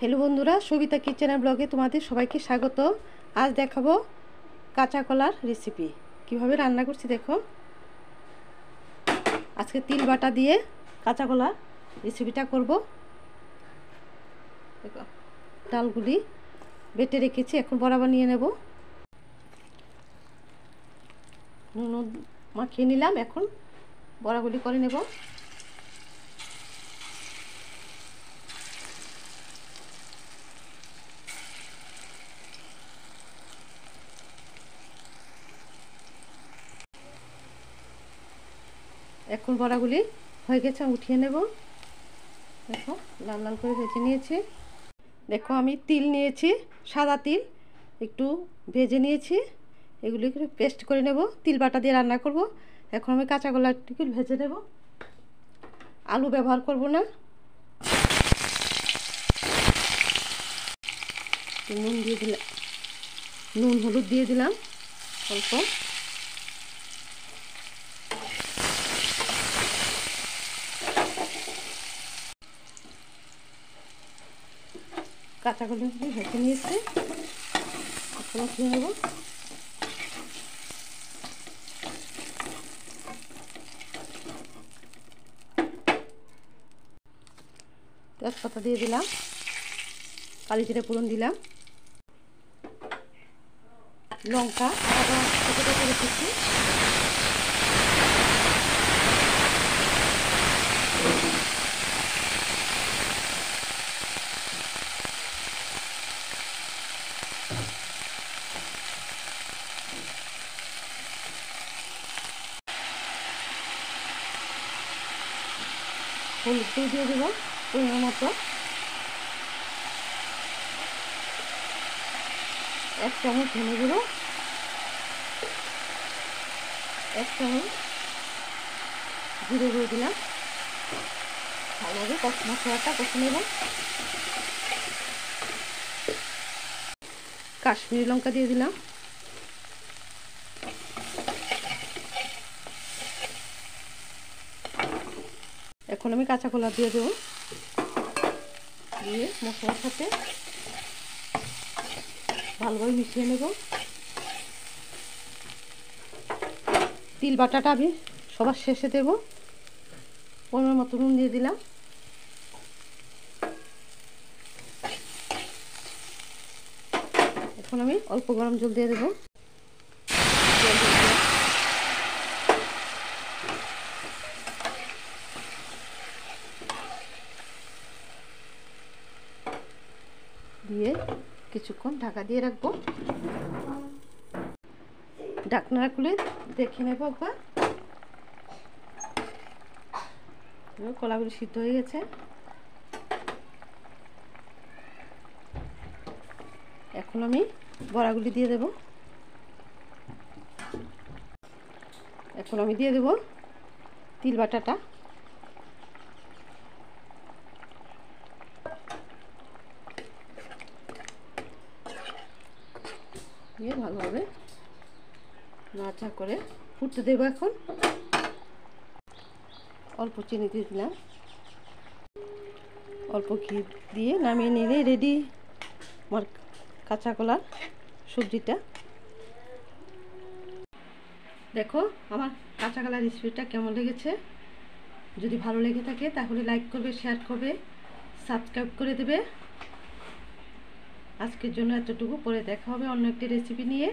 Hello বন্ধুরা, Sabita kitchen ব্লগে তোমাদের সবাইকে স্বাগত। আজ দেখাবো কাঁচা কলার রেসিপি কিভাবে রান্না করছি। দেখো, আজকে তিল বাটা দিয়ে কাঁচা কলার রেসিপিটা করব। দেখো, ডালগুলি বেটে রেখেছি, এখন বরাবর নিয়ে নেব। নুন মাখিয়ে নিলাম, এখন বড়াগুলি করে নেব। এখন বড়াগুলি হয়ে গেছে, উঠিয়ে নেব। দেখো, লাল লাল করে ভেজে নিয়েছি। দেখো, আমি তিল নিয়েছি, সাদা তিল একটু ভেজে নিয়েছি। এগুলি করে পেস্ট করে নেব, তিল বাটা দিয়ে রান্না করব। এখন আমি কাঁচা কলাটিকে ভেজে নেব, আলু ব্যবহার করব না। নুন দিয়ে দিলাম, নুন হলুদ দিয়ে দিলাম অল্প। কাঁচা কলা ভেজে নিয়েছি, এখন দিয়ে নেব। তেজপাতা দিয়ে দিলাম, কালি জিরে ফোড়ন দিলাম, লঙ্কা ছোটো ছোটো করে রেখেছি, হলুদ দিয়ে দেবো পরিমাণ মতো, 1 চামচ ধনে গুঁড়ো, 1 চামচ জিরে গুঁড়ো দিলাম। ভালোভাবে মশলাটা কষে নেব। কাশ্মীরি লঙ্কা দিয়ে দিলাম। এখন আমি কাঁচা কলা দিয়ে দেবো, দিয়ে মশলার সাথে ভালোভাবে মিশিয়ে নেব। তিল বাটাটা আমি সবার শেষে দেব। পরিমাণ মতো নুন দিয়ে দিলাম। এখন আমি অল্প গরম জল দিয়ে দেবো। দিয়ে কিছুক্ষণ ঢাকা দিয়ে রাখবো। ঢাকনা খুলে দেখে নেব একবার। কলাগুলি সিদ্ধ হয়ে গেছে। এখন আমি বড়াগুলি দিয়ে দেব। এখন আমি দিয়ে দেব তিল বাটাটা। দিয়ে ভালোভাবে নাড়াচাড়া করে ফুটতে দেবো। এখন অল্প চিনি দিয়ে দিলাম, অল্প ঘি দিয়ে নামিয়ে নিলে রেডি আমার কাঁচা কলার সবজিটা। দেখো, আমার কাঁচা কলার রেসিপিটা কেমন লেগেছে। যদি ভালো লেগে থাকে তাহলে লাইক করবে, শেয়ার করবে, সাবস্ক্রাইব করে দেবে। আজকের জন্য এতটুকু, পরে দেখা হবে অন্য একটি রেসিপি নিয়ে।